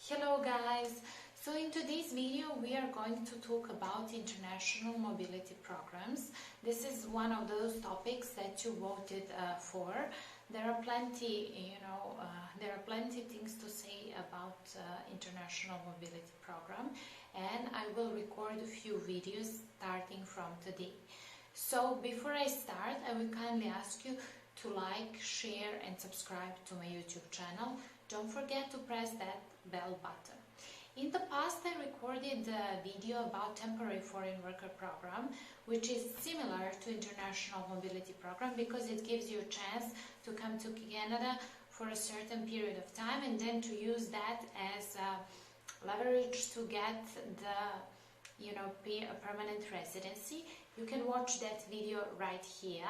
Hello guys! So in today's video we are going to talk about international mobility programs. This is one of those topics that you voted for. There are plenty, there are plenty things to say about international mobility program, and I will record a few videos starting from today. So before I start, I will kindly ask you to like, share and subscribe to my YouTube channel. Don't forget to press that bell button. In the past I recorded a video about temporary foreign worker program, which is similar to international mobility program because it gives you a chance to come to Canada for a certain period of time and then to use that as leverage to get the permanent residency. You can watch that video right here.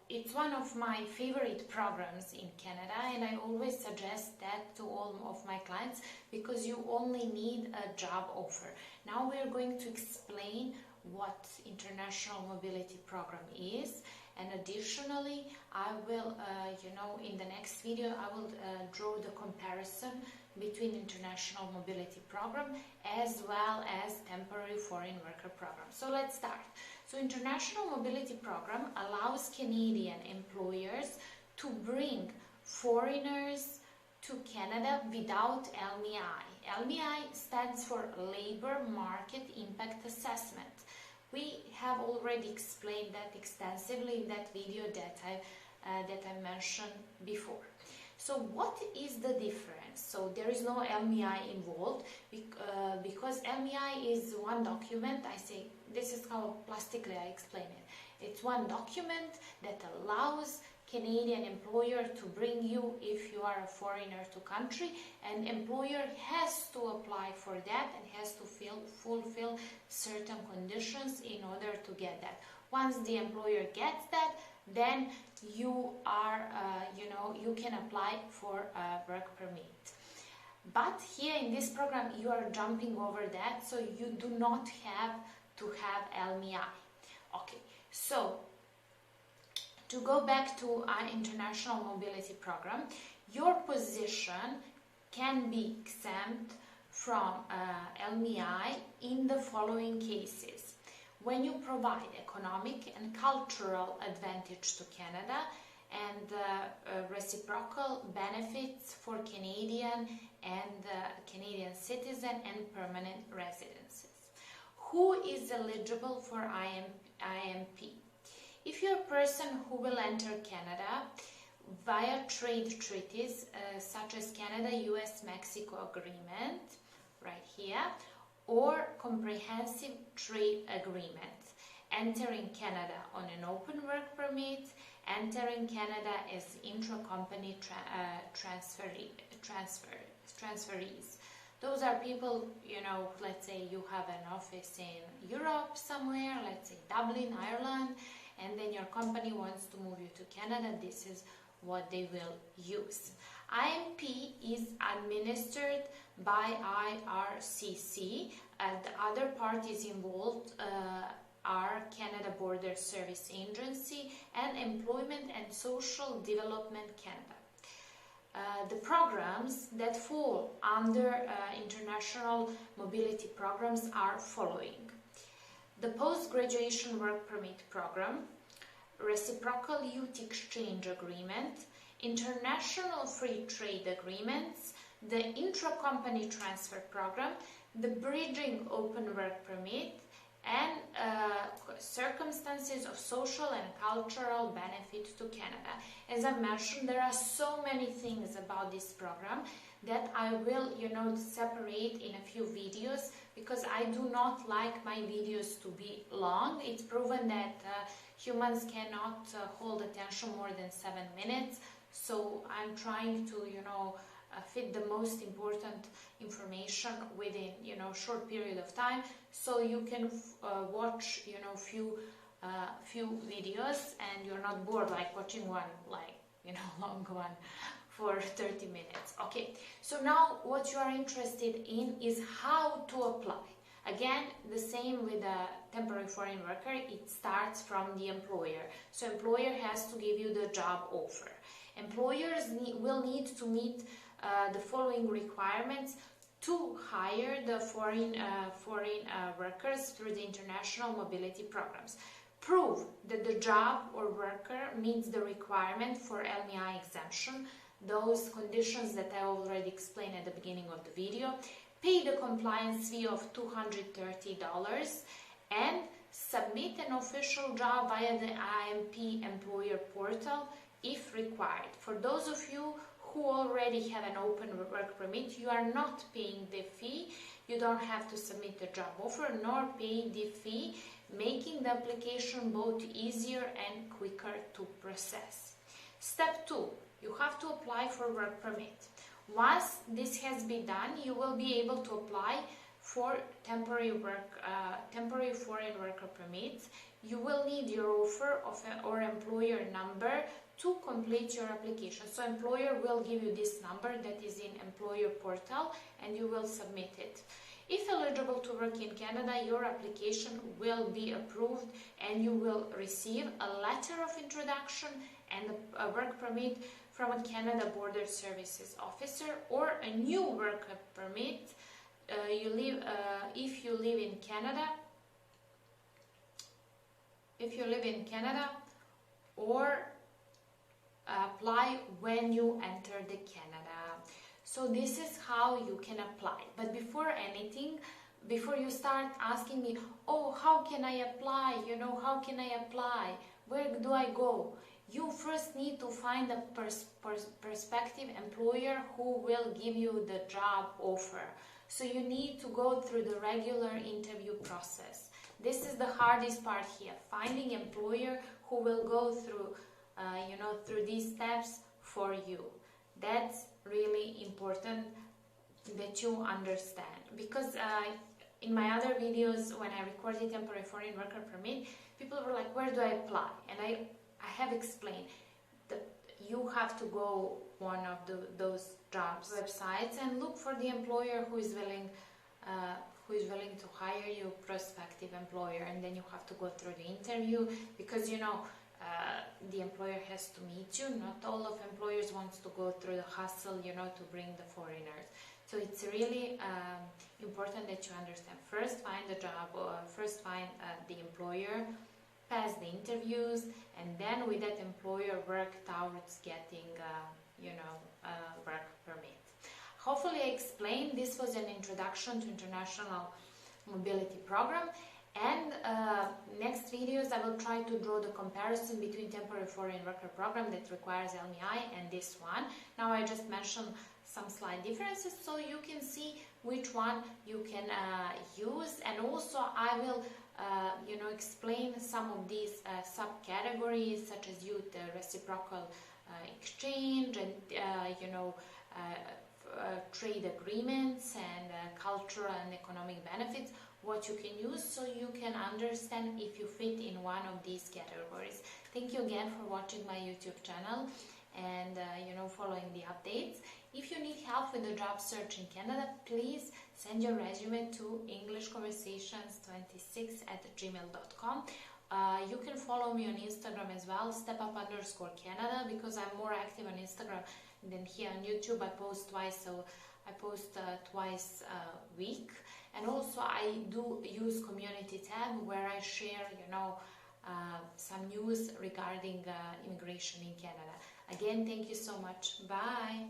It's one of my favorite programs in Canada, and I always suggest that to all of my clients because you only need a job offer. Now we are going to explain what international mobility program is, and additionally I will in the next video I will draw the comparison between international mobility program as well as temporary foreign worker program. So let's start. So international mobility program allows Canadian employers to bring foreigners to Canada without LMIA. LMIA stands for Labor Market Impact Assessment. We have already explained that extensively in that video that I mentioned before. So what is the difference? So there is no LMIA involved because LMIA is one document. I say this is how plastically I explain it. It's one document that allows Canadian employer to bring you if you are a foreigner to country, and employer has to apply for that and has to fulfill certain conditions in order to get that. Once the employer gets that, then you are you can apply for a work permit. But here in this program you are jumping over that, so you do not have to have LMIA. Okay, so to go back to our international mobility program, your position can be exempt from LMIA in the following cases: when you provide economic and cultural advantage to Canada and reciprocal benefits for Canadian and Canadian citizen and permanent residences. Who is eligible for IMP? If you're a person who will enter Canada via trade treaties such as Canada-US-Mexico Agreement, right here, or comprehensive trade agreement, entering Canada on an open work permit, entering Canada as intra-company transferees. Those are people, let's say you have an office in Europe somewhere, let's say Dublin, Ireland, and then your company wants to move you to Canada. This is what they will use. IMP is administered by IRCC, and the other parties involved are Canada Border Service Agency and Employment and Social Development Canada. The programs that fall under international mobility programs are following: the post-graduation work permit program, reciprocal youth exchange agreement, international free trade agreements, the intra-company transfer program, the bridging open work permit, and circumstances of social and cultural benefit to Canada. As I mentioned, there are so many things about this program that I will separate in a few videos because I do not like my videos to be long. It's proven that humans cannot hold attention more than 7 minutes, so I'm trying to fit the most important information within short period of time, so you can watch few videos and you're not bored like watching one long one for 30 minutes. Okay, so now what you are interested in is how to apply. Again, the same with a temporary foreign worker, it starts from the employer. So employer has to give you the job offer. Employers will need to meet the following requirements to hire the foreign workers through the international mobility programs. Prove that the job or worker meets the requirement for LMIA exemption, those conditions that I already explained at the beginning of the video. Pay the compliance fee of $230 and submit an official job via the IMP employer portal if required. For those of you who already have an open work permit, you are not paying the fee. You don't have to submit the job offer nor pay the fee, making the application both easier and quicker to process. Step 2. You have to apply for work permit. Once this has been done, you will be able to apply for temporary foreign worker permits. You will need your offer or employer number to complete your application. So employer will give you this number that is in employer portal and you will submit it. If eligible to work in Canada, your application will be approved and you will receive a letter of introduction and a work permit from a Canada Border Services officer or a new work permit if you live in Canada. If you live in Canada, or apply when you enter the Canada. So this is how you can apply. But before anything, before you start asking me, oh, how can I apply? You know, how can I apply? Where do I go? You first need to find a prospective employer who will give you the job offer. So you need to go through the regular interview process. This is the hardest part here, finding employer who will go through through these steps for you. That's really important that you understand, because in my other videos when I recorded temporary foreign worker permit, people were like, where do I apply? And I have explained that you have to go one of those jobs websites and look for the employer who is willing to hire you, prospective employer, and then you have to go through the interview, because the employer has to meet you. Not all of employers wants to go through the hustle, to bring the foreigners. So it's really important that you understand. First find the job, first find the employer, pass the interviews, and then with that employer work towards getting work permit. Hopefully I explained. This was an introduction to international mobility program. And next videos I will try to draw the comparison between temporary foreign worker program that requires LMIA and this one. Now I just mentioned some slight differences so you can see which one you can use, and also I will explain some of these subcategories such as youth reciprocal exchange and trade agreements and cultural and economic benefits, what you can use, so you can understand if you fit in one of these categories. Thank you again for watching my YouTube channel and following the updates. If you need help with the job search in Canada, please send your resume to englishconversations26@gmail.com. You can follow me on Instagram as well, stepup_Canada, because I'm more active on Instagram than here on YouTube. I post twice a week. And also I do use community tab where I share, some news regarding immigration in Canada. Again, thank you so much. Bye.